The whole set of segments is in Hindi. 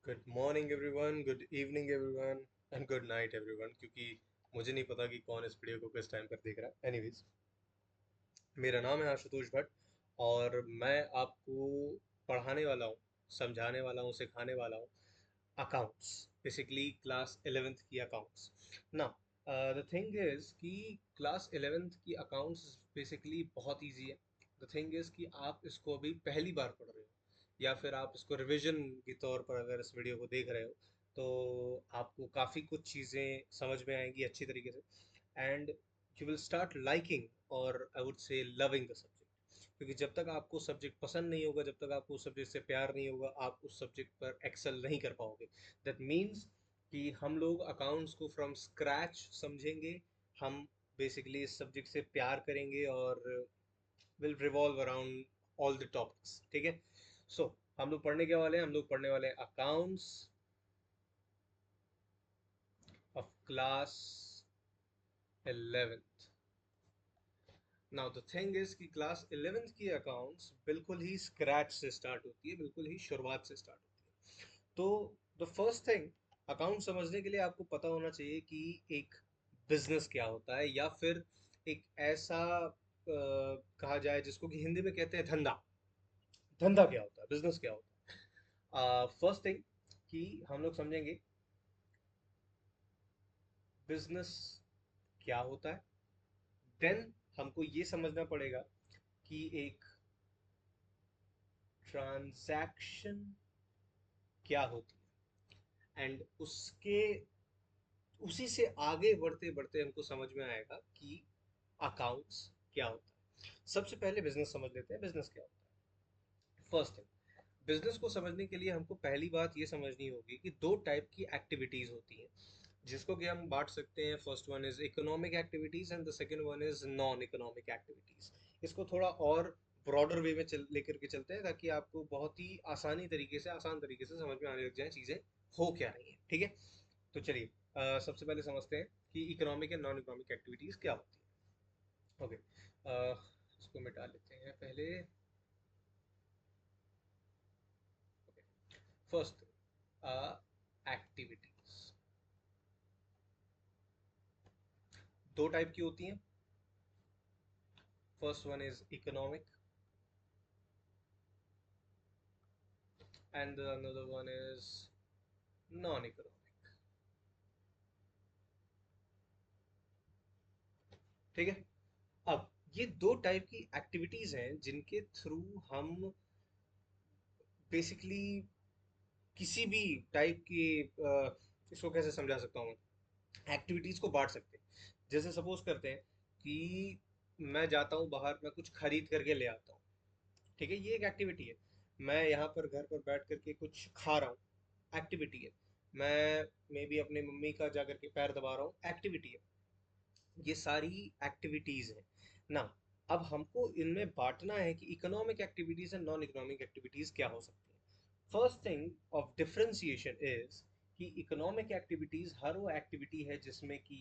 Good morning everyone, good evening everyone and good night everyone, क्योंकि मुझे नहीं पता कि कौन इस वीडियो को किस टाइम पर देख रहा है। एनीवेज, मेरा नाम है आशुतोष भट्ट और मैं आपको पढ़ाने वाला हूँ, समझाने वाला हूँ, सिखाने वाला हूँ अकाउंट्स, बेसिकली क्लास 11th की अकाउंट्स ना। द थिंग इज कि क्लास 11th की अकाउंट्स बेसिकली बहुत इजी है। द थिंग इज कि आप इसको अभी पहली बार पढ़ रहे हो या फिर आप इसको रिवीजन के तौर पर अगर इस वीडियो को देख रहे हो तो आपको काफ़ी कुछ चीज़ें समझ में आएंगी अच्छी तरीके से, and you will start liking और I would say loving the subject. क्योंकि जब तक आपको सब्जेक्ट पसंद नहीं होगा, जब तक आपको उस सब्जेक्ट से प्यार नहीं होगा, आप उस सब्जेक्ट पर एक्सेल नहीं कर पाओगे। दैट मीन्स कि हम लोग अकाउंट्स को फ्रॉम स्क्रैच समझेंगे। हम बेसिकली इस सब्जेक्ट से प्यार करेंगे और will revolve around all the topics. ठीक है। सो हम लोग पढ़ने के वाले हैं, हम लोग पढ़ने वाले हैं accounts of class 11th। Now the thing is कि क्लास 11th की अकाउंट्स बिल्कुल ही स्क्रैच से स्टार्ट होती है, बिल्कुल ही शुरुआत से स्टार्ट होती है। तो द फर्स्ट थिंग, अकाउंट समझने के लिए आपको पता होना चाहिए कि एक बिजनेस क्या होता है, या फिर एक ऐसा कहा जाए जिसको कि हिंदी में कहते हैं धंधा। धंधा क्या होता है, बिजनेस क्या होता है। फर्स्ट थिंग कि हम लोग समझेंगे बिजनेस क्या होता है। देन हमको ये समझना पड़ेगा कि एक ट्रांजैक्शन क्या होती है, एंड उसके उसी से आगे बढ़ते बढ़ते हमको समझ में आएगा कि अकाउंट्स क्या होता है। सबसे पहले बिजनेस समझ लेते हैं, बिजनेस क्या होता है। फर्स्ट थिंग, बिजनेस को समझने के लिए हमको पहली बात ये समझनी होगी कि दो टाइप की एक्टिविटीज होती हैं, जिसको कि हम बांट सकते हैं। First one is economic activities and the second one is non economic activities. इसको थोड़ा और ब्रॉडर वे में लेकर के चलते हैं, ताकि आपको बहुत ही आसान तरीके से समझ में आने लग जाए चीजें हो क्या रही हैं। ठीक है। तो चलिए, सबसे पहले समझते हैं कि economic and non economic activities क्या होती है। ओके, इसको मिटा लेते हैं पहले। फर्स्ट, एक्टिविटीज दो टाइप की होती हैं। First one is economic and another one is non economic. ठीक है। अब ये दो टाइप की एक्टिविटीज हैं जिनके थ्रू हम बेसिकली किसी भी टाइप की इसको कैसे समझा सकता हूँ, एक्टिविटीज को बांट सकते हैं। जैसे सपोज करते हैं कि मैं जाता हूँ बाहर, मैं कुछ खरीद करके ले आता हूँ। ठीक है, ये एक एक्टिविटी है। मैं यहाँ पर घर पर बैठ करके कुछ खा रहा हूँ, एक्टिविटी है। मैं मे बी अपने मम्मी का जा करके पैर दबा रहा हूँ, एक्टिविटी है। ये सारी एक्टिविटीज हैं ना। अब हमको इनमें बांटना है कि economic activities and non economic activities क्या हो सकती है। First thing of differentiation is कि इकोनॉमिक एक्टिविटीज हर वो एक्टिविटी है जिसमें कि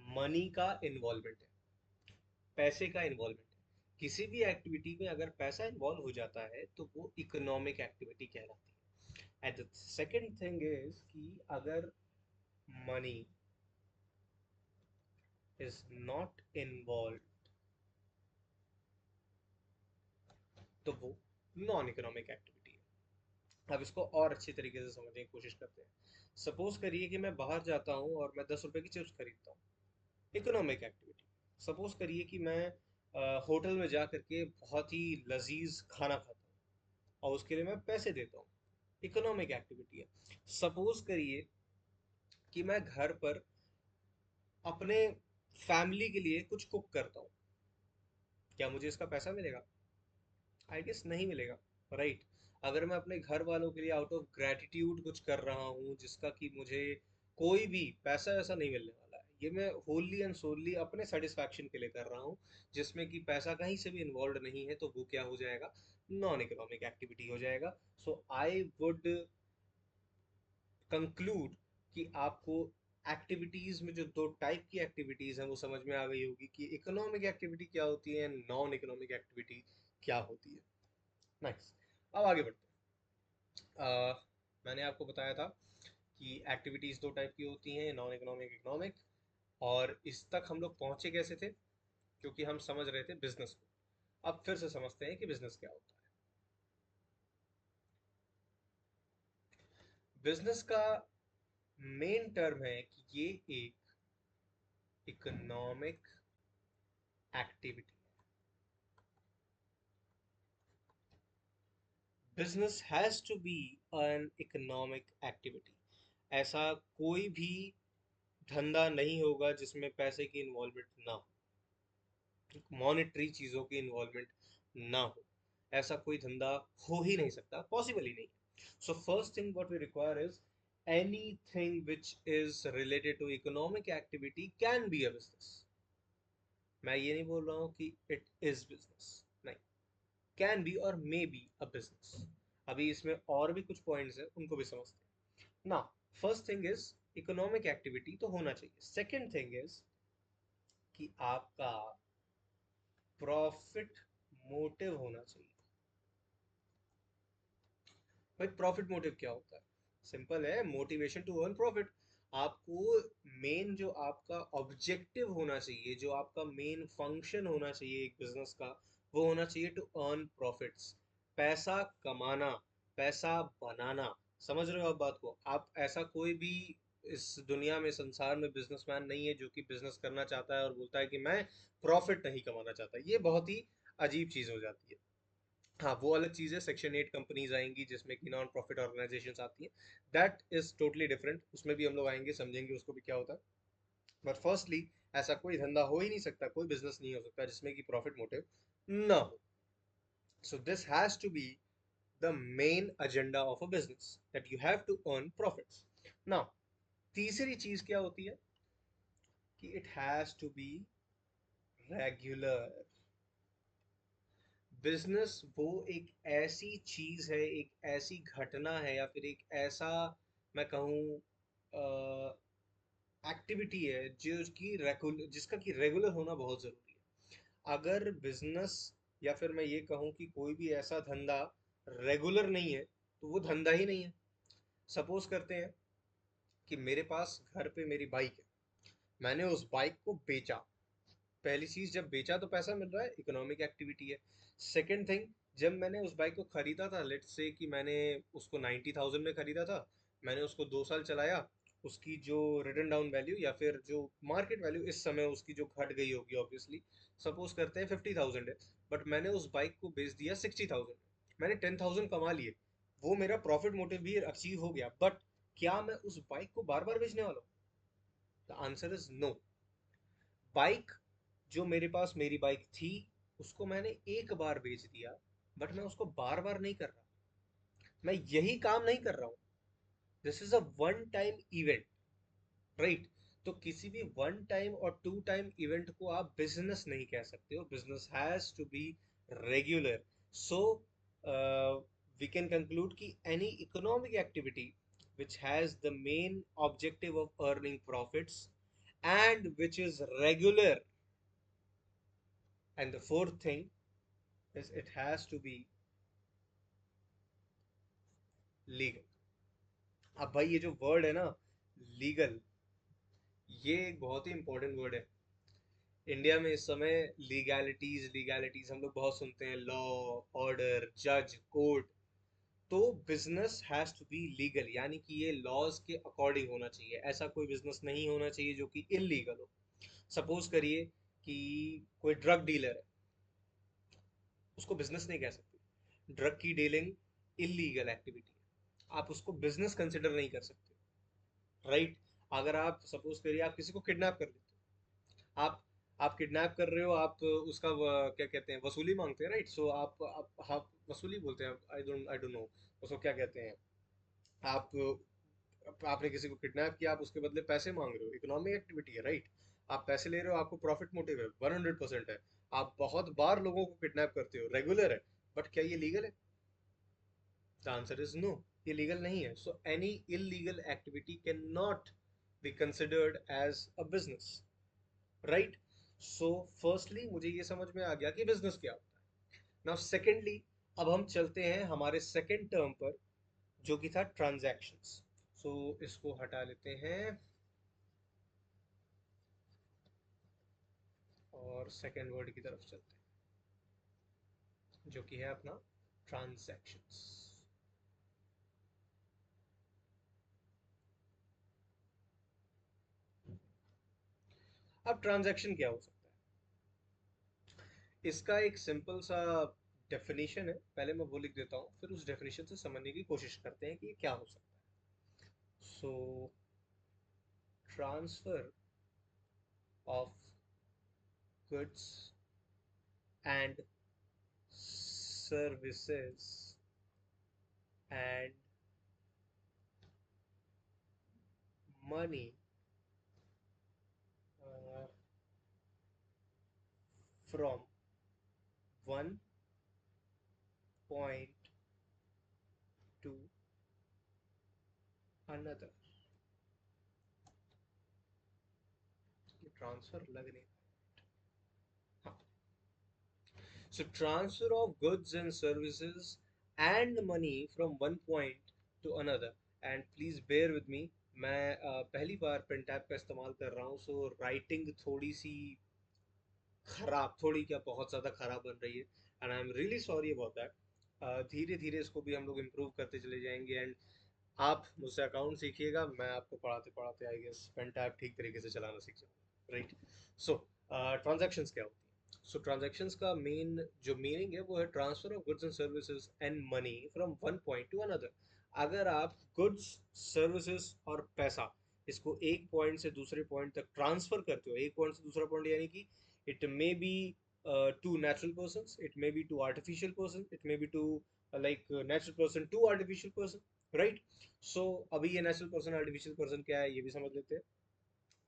मनी का इन्वॉल्वमेंट है, पैसे का इन्वॉल्वमेंट है। किसी भी एक्टिविटी में अगर पैसा इन्वॉल्व हो जाता है तो वो इकोनॉमिक एक्टिविटी कहलाती है। And the second thing is कि अगर मनी इज नॉट इन्वॉल्व तो वो नॉन इकोनॉमिक एक्टिविटी है। अब इसको और अच्छी तरीके से समझने की कोशिश करते हैं। सपोज करिए कि मैं बाहर जाता हूँ और मैं 10 रुपए की चिप्स खरीदता हूँ, इकोनॉमिक एक्टिविटी। सपोज करिए कि मैं होटल में जा करके बहुत ही लजीज खाना खाता हूँ और उसके लिए मैं पैसे देता हूँ, इकोनॉमिक एक्टिविटी है। सपोज करिए कि मैं घर पर अपने फैमिली के लिए कुछ कुक करता हूँ, क्या मुझे इसका पैसा मिलेगा? आई गेस नहीं मिलेगा, राइट। अगर मैं अपने घर वालों के लिए आउट ऑफ ग्रेटिट्यूड कुछ कर रहा हूँ जिसका कि मुझे कोई भी पैसा वैसा नहीं मिलने वाला है, ये मैं होली एंड सोलली अपने सेटिस्फैक्शन के लिए कर रहा हूँ, जिसमें कि पैसा कहीं से भी इन्वॉल्व नहीं है, तो वो क्या हो जाएगा? नॉन इकोनॉमिक एक्टिविटी हो जाएगा। सो आई वुड कंक्लूड कि आपको एक्टिविटीज में जो दो टाइप की एक्टिविटीज हैं वो समझ में आ गई होगी कि इकोनॉमिक एक्टिविटी क्या होती है, नॉन इकोनॉमिक एक्टिविटी क्या होती है। नाइस। अब आगे बढ़ते हैं। मैंने आपको बताया था कि एक्टिविटीज़ दो टाइप की होती हैं, नॉन इकोनॉमिक, इकोनॉमिक। और इस तक हम लोग पहुंचे कैसे थे? क्योंकि हम समझ रहे थे बिजनेस को। अब फिर से समझते हैं कि बिजनेस क्या होता है। बिजनेस का मेन टर्म है कि ये एक economic activity. Business has to be an economic activity. ऐसा कोई भी धंधा नहीं होगा जिसमें पैसे की इन्वॉल्वमेंट ना हो, मॉनेटरी चीजों की इन्वॉल्वमेंट ना हो। ऐसा कोई धंधा हो ही नहीं सकता, पॉसिबल ही नहीं। So first thing what we require is anything which is related to economic activity can be a business. मैं ये नहीं बोल रहा हूँ कि इट इज बिजनेस, नहीं, कैन बी और मे बी अ बिजनेस। अभी इसमें और भी कुछ पॉइंट्स हैं, उनको भी समझते हैं ना। First thing is economic activity तो होना चाहिए। सेकेंड थिंग इज कि आपका प्रॉफिट मोटिव होना चाहिए। भाई प्रॉफिट मोटिव क्या होता है? सिंपल है, मोटिवेशन टू अर्न प्रॉफिट। आपको मेन जो आपका ऑब्जेक्टिव होना चाहिए, जो आपका मेन फंक्शन होना चाहिए एक बिजनेस का, वो होना चाहिए टू अर्न प्रॉफिट्स। पैसा कमाना, पैसा बनाना। समझ रहे हो आप बात को? आप ऐसा कोई भी इस दुनिया में, संसार में बिजनेसमैन नहीं है जो कि बिजनेस करना चाहता है और बोलता है कि मैं प्रॉफिट नहीं कमाना चाहता। ये बहुत ही अजीब चीज हो जाती है। हाँ, वो अलग चीज़ है, सेक्शन 8 कंपनीज आएंगी जिसमें कि नॉन प्रॉफिट ऑर्गेनाइजेशंस आती हैं। दैट इज टोटली डिफरेंट, उसमें भी हम लोग आएंगे, समझेंगे उसको भी क्या होता है। बट फर्स्टली, ऐसा कोई धंधा हो ही नहीं सकता, कोई बिजनेस नहीं हो सकता जिसमें कि प्रॉफिट मोटिव ना हो। So this has to be the main agenda of a business, that you have to earn profits. Now, तीसरी चीज क्या होती है कि it has to be regular. Business वो एक ऐसी चीज है, एक ऐसी घटना है, या फिर एक ऐसा, मैं कहूँ, एक्टिविटी है जिसका कि रेगुलर होना बहुत जरूरी है। अगर बिजनेस, या फिर मैं ये कहूँ कि कोई भी ऐसा धंधा रेगुलर नहीं है, तो वो धंधा ही नहीं है। सपोज करते हैं कि मेरे पास घर पे मेरी बाइक है, मैंने उस बाइक को बेचा। पहली चीज, जब बेचा तो पैसा मिल रहा है, इकोनॉमिक एक्टिविटी है। सेकंड थिंग, जब मैंने उस बाइक को खरीदा था, लेट्स से कि मैंने उसको 90,000 में खरीदा था, मैंने उसको 2 साल चलाया, उसकी जो रिटर्न डाउन वैल्यू या फिर जो मार्केट वैल्यू इस समय उसकी जो घट गई होगी ऑब्वियसली, सपोज करते हैं 50,000 है, बट मैंने उस बाइक को बेच दिया 60,000। मैंने 10,000 कमा लिए, वो मेरा प्रॉफिट मोटिव भी अचीव हो गया। बट क्या मैं उस बाइक को बार बार बेचने वाला हूँ? The answer is no. Bike, जो मेरे पास मेरी बाइक थी, उसको मैंने एक बार बेच दिया, बट मैं उसको बार बार नहीं कर रहा, मैं यही काम नहीं कर रहा हूँ। This is a one time event, right? तो किसी भी वन टाइम और टू टाइम इवेंट को आप बिजनेस नहीं कह सकते हो। Business has to be regular. So we can conclude कि any economic activity which has the main objective of earning profits and which is regular. And the fourth thing is it has to be legal. अब भाई ये जो वर्ड है ना, लीगल, ये एक बहुत ही इंपॉर्टेंट वर्ड है। इंडिया में इस समय लीगैलिटीज लीगैलिटीज हम लोग बहुत सुनते हैं, लॉ, ऑर्डर, जज, कोर्ट। तो business has to be legal, यानी कि ये लॉज के अकॉर्डिंग होना चाहिए। ऐसा कोई बिजनेस नहीं होना चाहिए जो कि इलीगल हो। सपोज करिए कि कोई ड्रग डीलर है, उसको बिजनेस नहीं कह सकते। ड्रग की डीलिंग इलीगल एक्टिविटी है, आप उसको बिजनेस कंसिडर नहीं कर सकते, राइट? अगर आप सपोज करिए आप किसी को किडनैप कर लेते हो, आप किडनैप कर रहे हो, आप उसका क्या कहते हैं, वसूली मांगते हैं, राइट? सो आप वसूली बोलते हैं, आई डोंट नो उसको क्या कहते हैं। आप आपने किसी को किडनैप किया, आप उसके बदले पैसे मांग रहे हो, इकोनॉमिक एक्टिविटी है, राइट? आप पैसे ले रहे हो, आपको प्रॉफिट मोटिव है, 100% है। आप बहुत बार लोगों को किडनैप करते हो, रेगुलर है। बट क्या ये लीगल है? द आंसर इज नो, ये लीगल नहीं है। So any illegal activity can not be considered as a business, right? So firstly मुझे ये समझ में आ गया कि बिजनेस क्या होता है। नाउ सेकेंडली, अब हम चलते हैं हमारे सेकेंड टर्म पर, जो कि था ट्रांजैक्शंस। सो इसको हटा लेते हैं और सेकेंड वर्ड की तरफ चलते हैं जो कि है अपना ट्रांजैक्शंस। अब ट्रांजैक्शन क्या हो सकता है, इसका एक सिंपल सा डेफिनेशन है, पहले मैं वो लिख देता हूँ, फिर उस डेफिनेशन से समझने की कोशिश करते हैं कि ये क्या हो सकता है। सो transfer of goods and services and money uh, from one point to another। ये ट्रांसफर लग नहीं, हाँ। So transfer of goods and services and money from one point to another, and please bear with me, मैं पहली बार पेन टैब का इस्तेमाल कर रहा हूँ, सो राइटिंग थोड़ी सी खराब, थोड़ी क्या बहुत ज़्यादा खराब बन रही है, and I am really sorry about that. धीरे धीरे इसको भी हम लोग इम्प्रूव करते चले जाएंगे, एंड आप मुझसे अकाउंट सीखिएगा, मैं आपको पढ़ाते पढ़ाते आई गेस पेन टैब ठीक तरीके से चलाना सीख जाऊंगा, राइट। सो ट्रांजैक्शंस क्या होती है? सो ट्रांजैक्शंस का मेन जो मीनिंग है वो है transfer of goods and services and money from one point two another. अगर आप गुड्स, सर्विसेज और पैसा इसको एक पॉइंट से दूसरे पॉइंट तक ट्रांसफर करते हो, एक पॉइंट से दूसरा पॉइंट यानी कि it may be to natural persons, it may be to artificial person, it may be to natural person to artificial person, right? So अभी ये natural person artificial person क्या है ये भी समझ लेते हैं।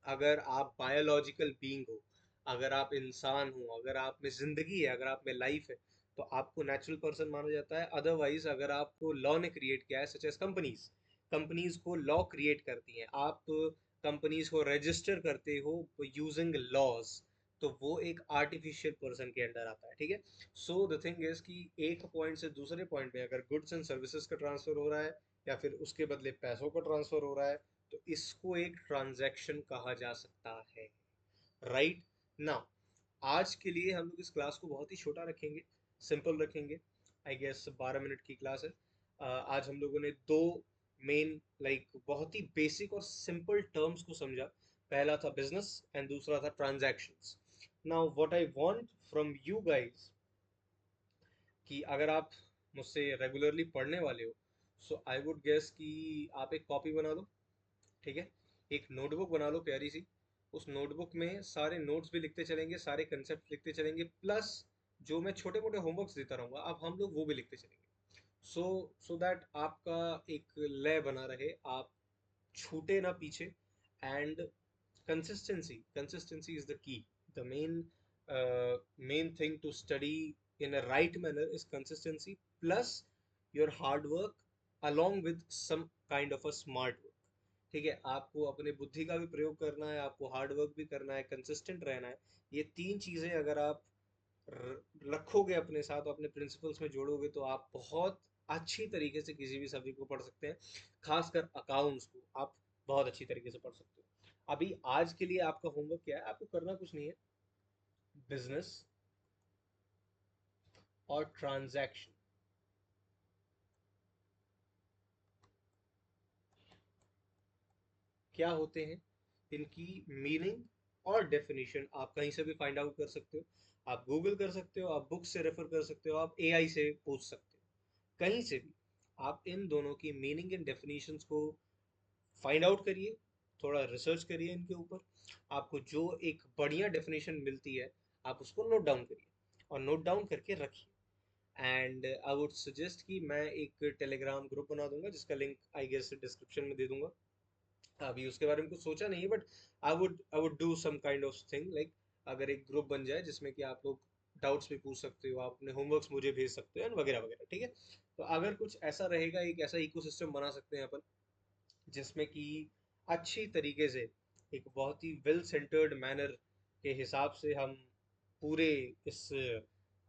अगर आप बायोलॉजिकल बीइंग हो, अगर आप इंसान हो, अगर आप में जिंदगी है, अगर आप में लाइफ है, तो आपको नेचुरल पर्सन माना जाता है। अदरवाइज अगर आपको लॉ ने क्रिएट किया है, सच एज कंपनीज, कंपनीज को लॉ क्रिएट करती हैं, आप कंपनीज को रजिस्टर करते हो यूजिंग लॉज, तो वो एक आर्टिफिशियल पर्सन के अंडर आता है, ठीक है। सो द थिंग इज कि एक पॉइंट से दूसरे पॉइंट में अगर गुड्स एंड सर्विसेज का ट्रांसफर हो रहा है या फिर उसके बदले पैसों का ट्रांसफर हो रहा है, तो इसको एक ट्रांजैक्शन कहा जा सकता है, राइट। नाउ आज के लिए हम लोग इस क्लास को बहुत ही छोटा रखेंगे, सिंपल रखेंगे। आई गेस 12 मिनट की क्लास है। आज हम लोगों ने दो मेन बहुत ही बेसिक और सिंपल टर्म्स को समझा। पहला था बिजनेस एंड दूसरा था transactions. Now what I want from you guys कि अगर आप मुझसे रेगुलरली पढ़ने वाले हो, सो आई वुड गेस कि आप एक कॉपी बना लो, ठीक है। एक नोटबुक बना लो प्यारी सी, उस नोटबुक में सारे नोट्स भी लिखते चलेंगे, सारे कंसेप्ट लिखते चलेंगे, प्लस जो मैं छोटे मोटे होमवर्क्स देता रहूँगा अब हम लोग वो भी लिखते चलेंगे। सो सो दैट आपका एक लय बना रहे, आप छूटे ना पीछे। And consistency is the key, the main thing to study in a right manner is consistency plus your hard work along with some kind of a smart work, ठीक है। आपको अपने बुद्धि का भी प्रयोग करना है, आपको हार्ड वर्क भी करना है, कंसिस्टेंट रहना है। ये तीन चीजें अगर आप रखोगे अपने साथ, अपने प्रिंसिपल्स में जोड़ोगे, तो आप बहुत अच्छी तरीके से किसी भी सब्जेक्ट को पढ़ सकते हैं। खासकर अकाउंट्स को आप बहुत अच्छी तरीके से पढ़ सकते हो। अभी आज के लिए आपका होमवर्क क्या है, आपको करना कुछ नहीं है, बिजनेस और ट्रांजैक्शन क्या होते हैं, इनकी मीनिंग और डेफिनेशन आप कहीं से भी फाइंड आउट कर सकते हो। आप गूगल कर सकते हो, आप बुक से रेफर कर सकते हो, आप एआई से पूछ सकते हो, कहीं से भी आप इन दोनों की मीनिंग एंड डेफिनेशंस को फाइंड आउट करिए, थोड़ा रिसर्च करिए इनके ऊपर। आपको जो एक बढ़िया डेफिनेशन मिलती है आप उसको नोट डाउन करिए और नोट डाउन करके रखिए। एंड आई वुड सजेस्ट कि मैं एक टेलीग्राम ग्रुप बना दूंगा जिसका लिंक आई गेस डिस्क्रिप्शन में दे दूंगा। अभी उसके बारे में कुछ सोचा नहीं है, but I would do some kind of thing like, अगर एक ग्रुप बन जाए जिसमें कि आप लोग डाउट्स भी पूछ सकते हो, आप अपने होमवर्क्स मुझे भेज सकते हो एंड वगैरह वगैरह, ठीक है। तो अगर कुछ ऐसा रहेगा, एक ऐसा इकोसिस्टम बना सकते हैं अपन जिसमें कि अच्छी तरीके से एक बहुत ही वेल सेंटर्ड मैनर के हिसाब से हम पूरे इस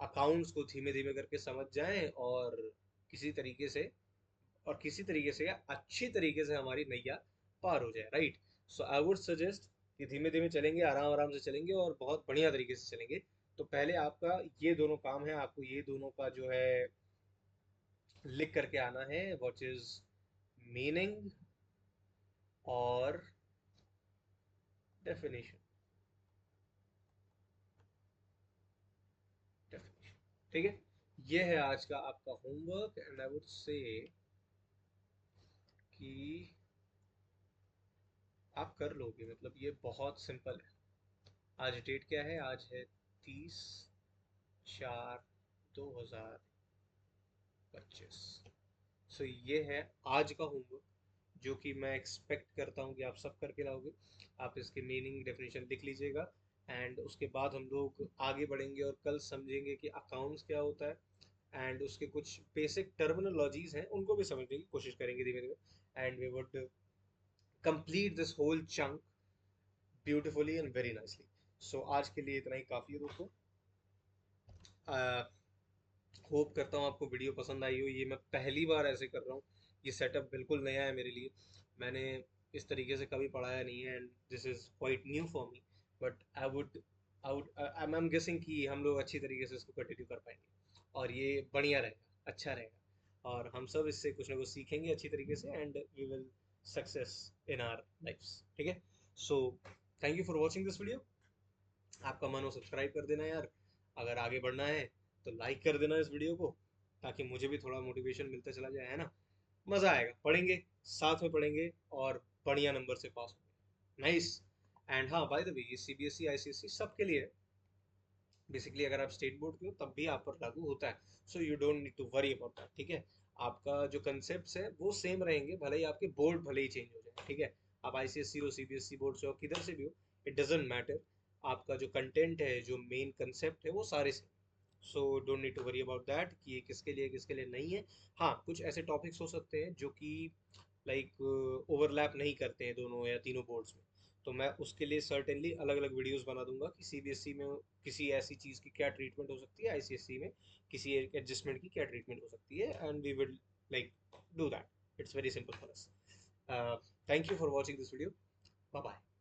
अकाउंट्स को धीमे धीमे करके समझ जाएं और किसी तरीके से और किसी तरीके से या अच्छी तरीके से हमारी नैया पार हो जाए, right. So I would suggest कि धीमे धीमे चलेंगे, आराम आराम से चलेंगे और बहुत बढ़िया तरीके से चलेंगे। तो पहले आपका ये दोनों काम है, आपको ये दोनों का जो है लिख करके आना है, व्हाट इज मीनिंग और डेफिनेशन। डेफिनेशन, ठीक है। ये है आज का आपका होमवर्क एंड आई वुड से कि आप कर लोगे, मतलब ये बहुत सिंपल है। आज डेट क्या है? आज है 30/4/2025। सो ये है आज का होमवर्क जो कि मैं एक्सपेक्ट करता हूँ कि आप सब करके लाओगे। आप इसके मीनिंग डेफिनेशन लिख लीजिएगा एंड उसके बाद हम लोग आगे बढ़ेंगे और कल समझेंगे कि अकाउंट्स क्या होता है एंड उसके कुछ बेसिक टर्मिनोलॉजीज हैं उनको भी समझने की कोशिश करेंगे धीमे धीमे and we would complete this whole chunk beautifully and very nicely. So आज के लिए इतना ही काफ़ी है दोस्तों। होप करता हूँ आपको वीडियो पसंद आई हो। ये मैं पहली बार ऐसे कर रहा हूँ, ये सेटअप बिल्कुल नया है मेरे लिए। मैंने इस तरीके से कभी पढ़ाया नहीं है and this is quite new for me. But I am guessing कि हम लोग अच्छी तरीके से इसको कंटिन्यू कर पाएंगे और ये बढ़िया रहेगा, अच्छा रहेगा और हम सब इससे कुछ ना कुछ सीखेंगे अच्छी तरीके से and we will success in our lifes, ठीक है। So thank you for watching this video. आपका मन हो सब्सक्राइब कर देना यार। अगर आगे बढ़ना है तो लाइक कर देना इस वीडियो को, ताकि मुझे भी थोड़ा मोटिवेशन मिलता चला जाए, है ना। मज़ा आएगा, पढ़ेंगे, साथ में पढ़ेंगे और बढ़िया नंबर से पास होंगे। नाइस। एंड हाँ, बाय द वे, ये सीबीएसई आईसीएसई सबके लिए बेसिकली। अगर आप स्टेट बोर्ड के हो तब भी आप पर लागू होता है। So you don't need to worry about that, ठीक है। आपका जो कंसेप्ट है वो सेम रहेंगे, भले ही आपके बोर्ड भले ही चेंज हो जाए, ठीक है। आप आईसीएसई हो, सीबीएसई बोर्ड से हो, किधर से भी हो, इट डजेंट मैटर। आपका जो कंटेंट है, जो मेन कंसेप्ट है, वो सारे same. So don't need to worry about that कि ये किसके लिए किसके लिए नहीं है। हाँ, कुछ ऐसे टॉपिक्स हो सकते हैं जो कि लाइक ओवरलैप नहीं करते हैं दोनों या तीनों बोर्ड्स में। तो मैं उसके लिए सर्टेनली अलग अलग वीडियोस बना दूंगा कि सीबीएसई में किसी ऐसी चीज़ की क्या ट्रीटमेंट हो सकती है, आईसीएसई में किसी एक एडजस्टमेंट की क्या ट्रीटमेंट हो सकती है and we will like do that. It's very simple for us. Thank you for watching this video. Bye bye.